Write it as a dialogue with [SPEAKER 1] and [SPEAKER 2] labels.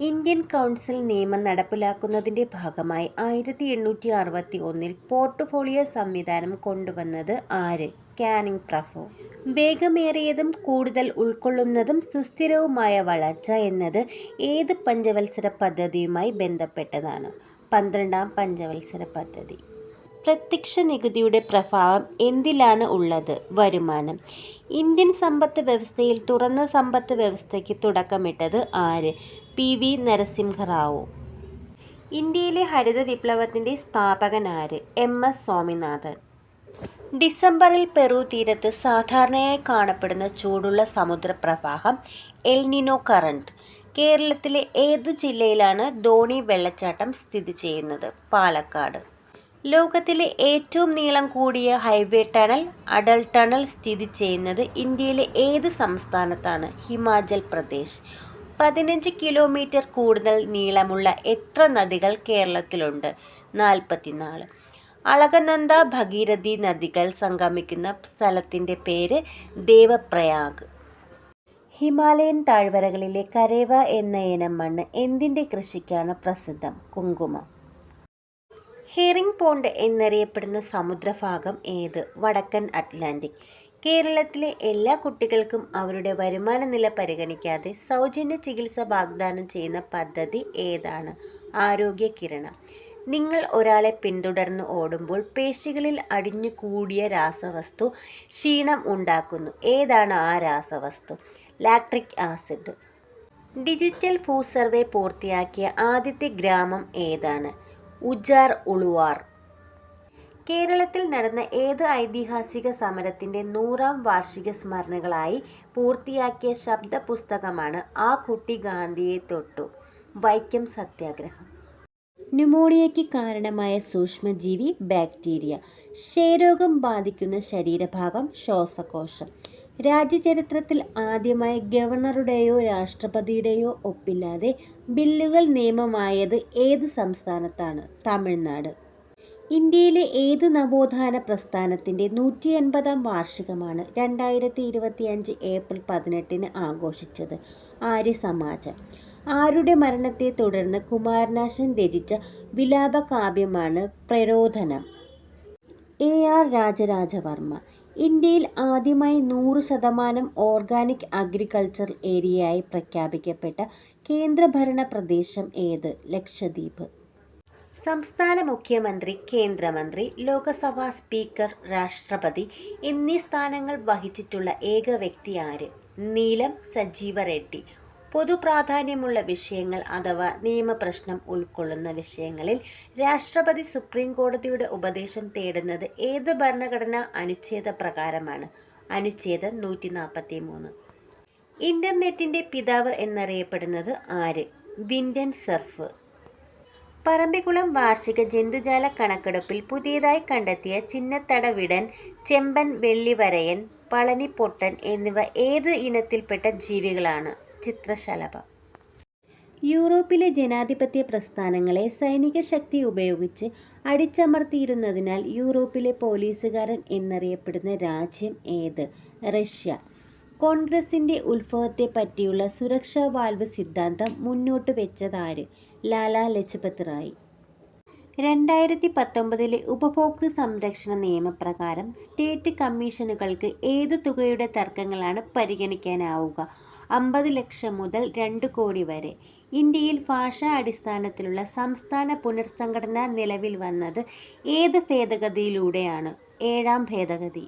[SPEAKER 1] Indian council നിയമം നടപ്പിലാക്കുന്നതിൻ്റെ ഭാഗമായി 1861 portfolio സംവിധാനം കൊണ്ടുവന്നത് ആര്? കാനിങ് പ്രഭു. വേഗമേറിയതും കൂടുതൽ ഉൾക്കൊള്ളുന്നതും സുസ്ഥിരവുമായ വളർച്ച എന്നത് ഏത് പഞ്ചവത്സര പദ്ധതിയുമായി ബന്ധപ്പെട്ടതാണ്? 12ാം പഞ്ചവത്സര പദ്ധതി. പ്രത്യക്ഷ നികുതിയുടെ പ്രഭാവം എന്തിലാണ് ഉള്ളത്? വരുമാനം. ഇന്ത്യൻ സമ്പത്ത് വ്യവസ്ഥയിൽ തുറന്ന സമ്പത്ത് വ്യവസ്ഥയ്ക്ക് തുടക്കമിട്ടത് ആര്? PV നരസിംഹറാവു. ഇന്ത്യയിലെ ഹരിത വിപ്ലവത്തിൻ്റെ സ്ഥാപകൻ ആര്? MS സ്വാമിനാഥൻ. ഡിസംബറിൽ പെറു തീരത്ത് സാധാരണയായി കാണപ്പെടുന്ന ചൂടുള്ള സമുദ്രപ്രവാഹം എൽ നിനോ കറന്റ്. കേരളത്തിലെ ഏത് ജില്ലയിലാണ് ധോണി വെള്ളച്ചാട്ടം സ്ഥിതി ചെയ്യുന്നത്? പാലക്കാട്. ലോകത്തിലെ ഏറ്റവും നീളം കൂടിയ ഹൈവേ ടണൽ അടൽ ടണൽ സ്ഥിതി ചെയ്യുന്നത് ഇന്ത്യയിലെ ഏത് സംസ്ഥാനത്താണ്? ഹിമാചൽ പ്രദേശ്. 15 കിലോമീറ്റർ കൂടുതൽ നീളമുള്ള എത്ര നദികൾ കേരളത്തിലുണ്ട്? 44. അളകനന്ദ ഭഗീരഥി നദികൾ സംഗമിക്കുന്ന സ്ഥലത്തിൻ്റെ പേര് ദേവപ്രയാഗ്. ഹിമാലയൻ താഴ്വരകളിലെ കരേവ എന്ന ഇനം മണ്ണ് എന്തിൻ്റെ കൃഷിക്കാണ് പ്രസിദ്ധം? കുങ്കുമം. ഹെറിംഗ് പോണ്ട് എന്നറിയപ്പെടുന്ന സമുദ്രഭാഗം ഏത്? വടക്കൻ അറ്റ്ലാന്റിക്. കേരളത്തിലെ എല്ലാ കുട്ടികൾക്കും അവരുടെ വരുമാന നില പരിഗണിക്കാതെ സൗജന്യ ചികിത്സ വാഗ്ദാനം ചെയ്യുന്ന പദ്ധതി ഏതാണ്? ആരോഗ്യ കിരണം. നിങ്ങൾ ഒരാളെ പിന്തുടർന്ന് ഓടുമ്പോൾ പേശികളിൽ അടിഞ്ഞു കൂടിയ രാസവസ്തു ക്ഷീണം ഉണ്ടാക്കുന്നു. ഏതാണ് ആ രാസവസ്തു? Lactic acid. ഡിജിറ്റൽ ഭൂസർവേ പൂർത്തിയാക്കിയ ആദ്യത്തെ ഗ്രാമം ഏതാണ്? ഉജാർ ഉളുവാർ. കേരളത്തിൽ നടന്ന ഏത് ഐതിഹാസിക സമരത്തിൻ്റെ 100ാം വാർഷിക സ്മരണകളായി പൂർത്തിയാക്കിയ ശബ്ദപുസ്തകമാണ് ആ കുട്ടി ഗാന്ധിയെ തൊട്ടു? വൈക്കം സത്യാഗ്രഹം. ന്യൂമോണിയയ്ക്ക് കാരണമായ സൂക്ഷ്മജീവി ബാക്ടീരിയ. ക്ഷയരോഗം ബാധിക്കുന്ന ശരീരഭാഗം ശ്വാസകോശം. രാജ്യചരിത്രത്തിൽ ആദ്യമായി ഗവർണറുടെയോ രാഷ്ട്രപതിയുടെയോ ഒപ്പില്ലാതെ ബില്ലുകൾ നിയമമായത് ഏത് സംസ്ഥാനത്താണ്? തമിഴ്നാട്. ഇന്ത്യയിലെ ഏത് നവോത്ഥാന പ്രസ്ഥാനത്തിൻ്റെ 150ാം വാർഷികമാണ് 2025 ഏപ്രിൽ 18 ആഘോഷിച്ചത്? ആര്യസമാജം. ആരുടെ മരണത്തെ തുടർന്ന് കുമാരനാശൻ രചിച്ച വിലാപകാവ്യമാണ് പ്രരോധനം? AR രാജരാജവർമ്മ. ഇന്ത്യയിൽ ആദ്യമായി 100% ഓർഗാനിക് അഗ്രികൾച്ചർ ഏരിയയായി പ്രഖ്യാപിക്കപ്പെട്ട കേന്ദ്രഭരണ പ്രദേശം ഏത്? ലക്ഷദ്വീപ്. സംസ്ഥാന മുഖ്യമന്ത്രി, കേന്ദ്രമന്ത്രി, ലോക്സഭാ സ്പീക്കർ, രാഷ്ട്രപതി എന്നീ സ്ഥാനങ്ങൾ വഹിച്ചിട്ടുള്ള ഏക വ്യക്തി ആര്? നീലം സജീവ റെഡ്ഡി. പൊതുപ്രാധാന്യമുള്ള വിഷയങ്ങൾ അഥവാ നിയമപ്രശ്നം ഉൾക്കൊള്ളുന്ന വിഷയങ്ങളിൽ രാഷ്ട്രപതി സുപ്രീം കോടതിയുടെ ഉപദേശം തേടുന്നത് ഏത് ഭരണഘടനാ അനുച്ഛേദ പ്രകാരമാണ്? അനുച്ഛേദം 143. ഇന്റർനെറ്റിൻ്റെ പിതാവ് എന്നറിയപ്പെടുന്നത് ആര്? വിൻഡൻ സെർഫ്. പറമ്പിക്കുളം വാർഷിക ജന്തുജാല കണക്കെടുപ്പിൽ പുതിയതായി കണ്ടെത്തിയ ചിന്നത്തടവിടൻ, ചെമ്പൻ വെള്ളിവരയൻ, പളനിപ്പൊട്ടൻ എന്നിവ ഏത് ഇനത്തിൽപ്പെട്ട ജീവികളാണ്? ചിത്രശലഭം. യൂറോപ്പിലെ ജനാധിപത്യ പ്രസ്ഥാനങ്ങളെ സൈനിക ശക്തി ഉപയോഗിച്ച് അടിച്ചമർത്തിയിരുന്നതിനാൽ യൂറോപ്പിലെ പോലീസുകാരൻ എന്നറിയപ്പെടുന്ന രാജ്യം ഏത്? റഷ്യ. കോൺഗ്രസിൻ്റെ ഉത്ഭവത്തെ പറ്റിയുള്ള സുരക്ഷാ വാൽവ് സിദ്ധാന്തം മുന്നോട്ട് വെച്ചതാര്? ലാലാ ലജ്പത് റായ്. 2019 ഉപഭോക്തൃ സംരക്ഷണ നിയമപ്രകാരം സ്റ്റേറ്റ് കമ്മീഷനുകൾക്ക് ഏത് തുകയുടെ തർക്കങ്ങളാണ് പരിഗണിക്കാനാവുക? 50 ലക്ഷം മുതൽ 2 കോടി വരെ. ഇന്ത്യയിൽ ഭാഷാ അടിസ്ഥാനത്തിലുള്ള സംസ്ഥാന പുനർസംഘടന നിലവിൽ വന്നത് ഏത് ഭേദഗതിയിലൂടെയാണ്? 7ാം ഭേദഗതി.